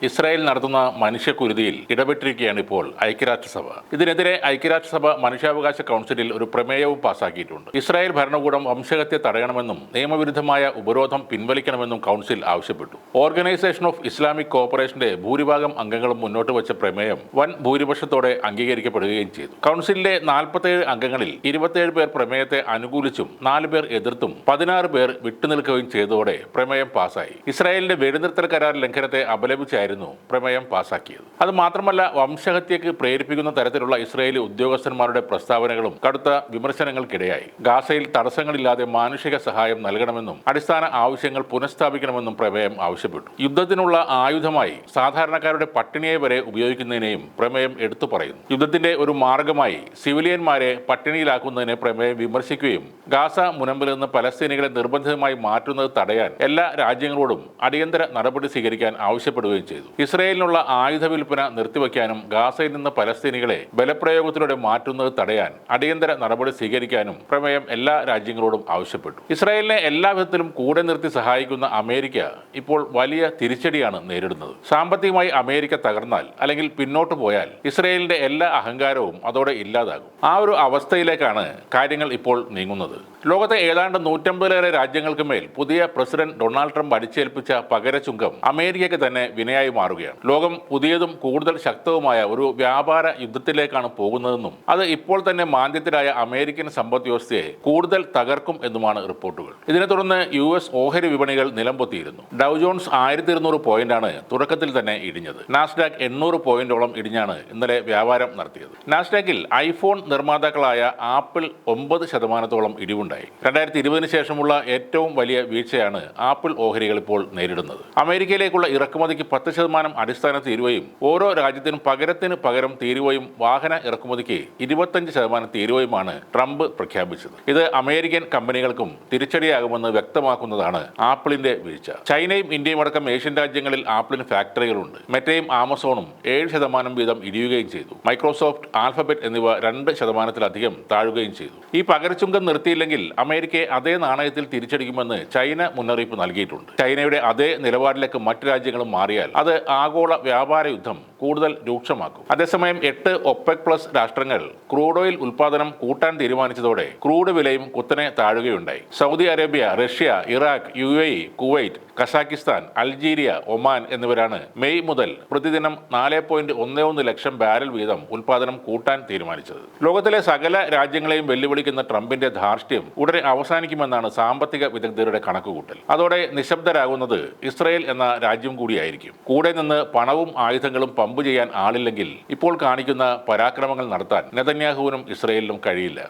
Israel നടത്തുന്ന മനുഷ്യക്കുരുതിയിൽ ഇടപെട്ടിരിക്കുകയാണ് ഇപ്പോൾ ഐക്യരാഷ്ട്രസഭ. ഇതിനെതിരെ ഐക്യരാഷ്ട്രസഭ മനുഷ്യാവകാശ കൗൺസിലിൽ ഒരു പ്രമേയവും പാസാക്കിയിട്ടുണ്ട്. ഇസ്രായേൽ ഭരണകൂടം വംശഹത്യ തടയണമെന്നും നിയമവിരുദ്ധമായ ഉപരോധം പിൻവലിക്കണമെന്നും കൗൺസിൽ ആവശ്യപ്പെട്ടു. ഓർഗനൈസേഷൻ ഓഫ് ഇസ്ലാമിക് കോഓപ്പറേഷന്റെ ഭൂരിഭാഗം അംഗങ്ങളും മുന്നോട്ട് വച്ച പ്രമേയം വൻ ഭൂരിപക്ഷത്തോടെ അംഗീകരിക്കപ്പെടുകയും ചെയ്തു. കൗൺസിലിലെ 47 അംഗങ്ങളിൽ 27 പേർ പ്രമേയത്തെ അനുകൂലിച്ചും 4 പേർ എതിർത്തും 16 പേർ വിട്ടുനിൽക്കുകയും ചെയ്തതോടെ പ്രമേയം പാസായി. ഇസ്രായേലിന്റെ വെടിനിർത്തൽ കരാർ ലംഘനത്തെ അപലപിച്ചായിരുന്നു പ്രമേയം പാസാക്കിയത്. അത് മാത്രമല്ല, വംശഹത്യക്ക് പ്രേരിപ്പിക്കുന്ന തരത്തിലുള്ള ഇസ്രായേലി ഉദ്യോഗസ്ഥന്മാരുടെ പ്രസ്താവനകളും കടുത്ത വിമർശനങ്ങൾക്കിടയായി. ഗാസയിൽ തടസ്സങ്ങളില്ലാതെ മാനുഷിക സഹായം നൽകണമെന്നും അടിസ്ഥാന ആവശ്യങ്ങൾ പുനഃസ്ഥാപിക്കണമെന്നും പ്രമേയം ആവശ്യപ്പെട്ടു. യുദ്ധത്തിനുള്ള ആയുധമായി സാധാരണക്കാരുടെ പട്ടിണിയെ വരെ ഉപയോഗിക്കുന്നതിനെയും പ്രമേയം എടുത്തു പറയുന്നു. യുദ്ധത്തിന്റെ ഒരു മാർഗമായി സിവിലിയന്മാരെ പട്ടിണിയിലാക്കുന്നതിനെ പ്രമേയം വിമർശിക്കുകയും ഗാസ മുനമ്പിൽ നിന്ന് പലസ്തീനികളെ നിർബന്ധിതമായി മാറ്റുന്നത് തടയാൻ എല്ലാ രാജ്യങ്ങളോടും അടിയന്തര നടപടി സ്വീകരിക്കാൻ ആവശ്യപ്പെടുകയും ചെയ്തു. ഇസ്രായേലിനുള്ള ആയുധ വിൽപ്പന നിർത്തിവെക്കാനും ഗാസയിൽ നിന്ന് പലസ്തീനികളെ ബലപ്രയോഗത്തിലൂടെ മാറ്റുന്നത് തടയാൻ അടിയന്തര നടപടി സ്വീകരിക്കാനും പ്രമേയം എല്ലാ രാജ്യങ്ങളോടും ആവശ്യപ്പെട്ടു. ഇസ്രായേലിനെ എല്ലാ വിധത്തിലും കൂടെ നിർത്തി സഹായിക്കുന്ന അമേരിക്ക ഇപ്പോൾ വലിയ തിരിച്ചടിയാണ് നേരിടുന്നത്. സാമ്പത്തികമായി അമേരിക്ക തകർന്നാൽ അല്ലെങ്കിൽ പിന്നോട്ട് പോയാൽ ഇസ്രായേലിന്റെ എല്ലാ അഹങ്കാരവും അതോടെ ഇല്ലാതാകും. ആ ഒരു അവസ്ഥയിലേക്കാണ് കാര്യങ്ങൾ ഇപ്പോൾ നീങ്ങുന്നത്. ലോകത്തെ ഏതാണ്ട് 150 രാജ്യങ്ങൾക്ക് മേൽ പുതിയ പ്രസിഡന്റ് ഡൊണാൾഡ് ട്രംപ് അടിച്ചേൽപ്പിച്ച പകരച്ചുങ്കം അമേരിക്കയ്ക്ക് തന്നെ വിനയായി മാറുകയാണ്. ലോകം പുതിയതും കൂടുതൽ ശക്തവുമായ ഒരു വ്യാപാര യുദ്ധത്തിലേക്കാണ് പോകുന്നതെന്നും അത് ഇപ്പോൾ തന്നെ മാന്ദ്യത്തിലായ അമേരിക്കൻ സമ്പദ് വ്യവസ്ഥയെ കൂടുതൽ തകർക്കും എന്നുമാണ് റിപ്പോർട്ടുകൾ. ഇതിനെ തുടർന്ന് US ഓഹരി വിപണികൾ നിലംപൊത്തിയിരുന്നു. ഡൗ ജോൺസ് 1200 പോയിന്റാണ് തുടക്കത്തിൽ തന്നെ ഇടിഞ്ഞത്. നാസ്ഡാക്ക് 800 പോയിന്റോളം ഇടിഞ്ഞാണ് ഇന്നലെ വ്യാപാരം നടത്തിയത്. നാസ്ഡാക്കിൽ ഐഫോൺ നിർമ്മാതാക്കളായ ആപ്പിൾ 9% ഇടിവുണ്ടായി. 2020 ശേഷമുള്ള ഏറ്റവും വലിയ വീഴ്ചയാണ് ആപ്പിൾ ഓഹരികൾ ഇപ്പോൾ നേരിടുന്നത്. അമേരിക്കയിലേക്കുള്ള ഇറക്കുമതിക്ക് 10% അടിസ്ഥാന തീരുവയും ഓരോ രാജ്യത്തിനും പകരത്തിന് പകരം തീരുവയും വാഹന ഇറക്കുമതിക്ക് 25% തീരുവയുമാണ് ട്രംപ് പ്രഖ്യാപിച്ചത്. ഇത് അമേരിക്കൻ കമ്പനികൾക്കും തിരിച്ചടിയാകുമെന്ന് വ്യക്തമാക്കുന്നതാണ് ആപ്പിളിന്റെ വീഴ്ച. ചൈനയും ഇന്ത്യയും അടക്കം ഏഷ്യൻ രാജ്യങ്ങളിൽ ആപ്പിളിന് ഫാക്ടറികളുണ്ട്. മെറ്റയും ആമസോണും 7% വീതം ഇടിയുകയും ചെയ്തു. മൈക്രോസോഫ്റ്റ്, ആൽഫബറ്റ് എന്നിവ 2%-ലധികം താഴുകയും ചെയ്തു. ഈ പകരച്ചുങ്കം നിർത്തിയില്ലെങ്കിൽ അമേരിക്കയെ അതേ നാണയത്തിൽ തിരിച്ചടിക്കുമെന്ന് ചൈന മുന്നറിയിപ്പ് നൽകിയിട്ടുണ്ട്. ചൈനയുടെ അതേ നിലപാടിലേക്ക് മറ്റു രാജ്യങ്ങളും മാറിയാൽ അത് ആഗോള വ്യാപാര യുദ്ധം കൂടുതൽ രൂക്ഷമാക്കും. അതേസമയം 8 OPEC+ രാഷ്ട്രങ്ങൾ ക്രൂഡ് ഓയിൽ ഉൽപാദനം കൂട്ടാൻ തീരുമാനിച്ചതോടെ ക്രൂഡ് വിലയും കുത്തനെ താഴുകയുണ്ടായി. Saudi Arabia, Russia, Iraq, UAE, Kuwait, Kazakhstan, Algeria, Oman എന്നിവരാണ് മെയ് മുതൽ പ്രതിദിനം 4.11 ലക്ഷം ബാരൽ വീതം ഉൽപാദനം കൂട്ടാൻ തീരുമാനിച്ചത്. ലോകത്തിലെ സകല രാജ്യങ്ങളെയും വെല്ലുവിളിക്കുന്ന ട്രംപിന്റെ ധാർഷ്ട്യം ഉടനെ അവസാനിക്കുമെന്നാണ് സാമ്പത്തിക വിദഗ്ധരുടെ കണക്കുകൂട്ടൽ. അതോടെ നിശബ്ദരാകുന്നത് ഇസ്രായേൽ എന്ന രാജ്യം കൂടിയായിരിക്കും. കൂടെ നിന്ന് പണവും ആയുധങ്ങളും പമ്പ് ചെയ്യാൻ ആളില്ലെങ്കിൽ ഇപ്പോൾ കാണിക്കുന്ന പരാക്രമങ്ങൾ നടത്താൻ നെതന്യാഹുവിനും ഇസ്രായേലിനും കഴിയില്ല.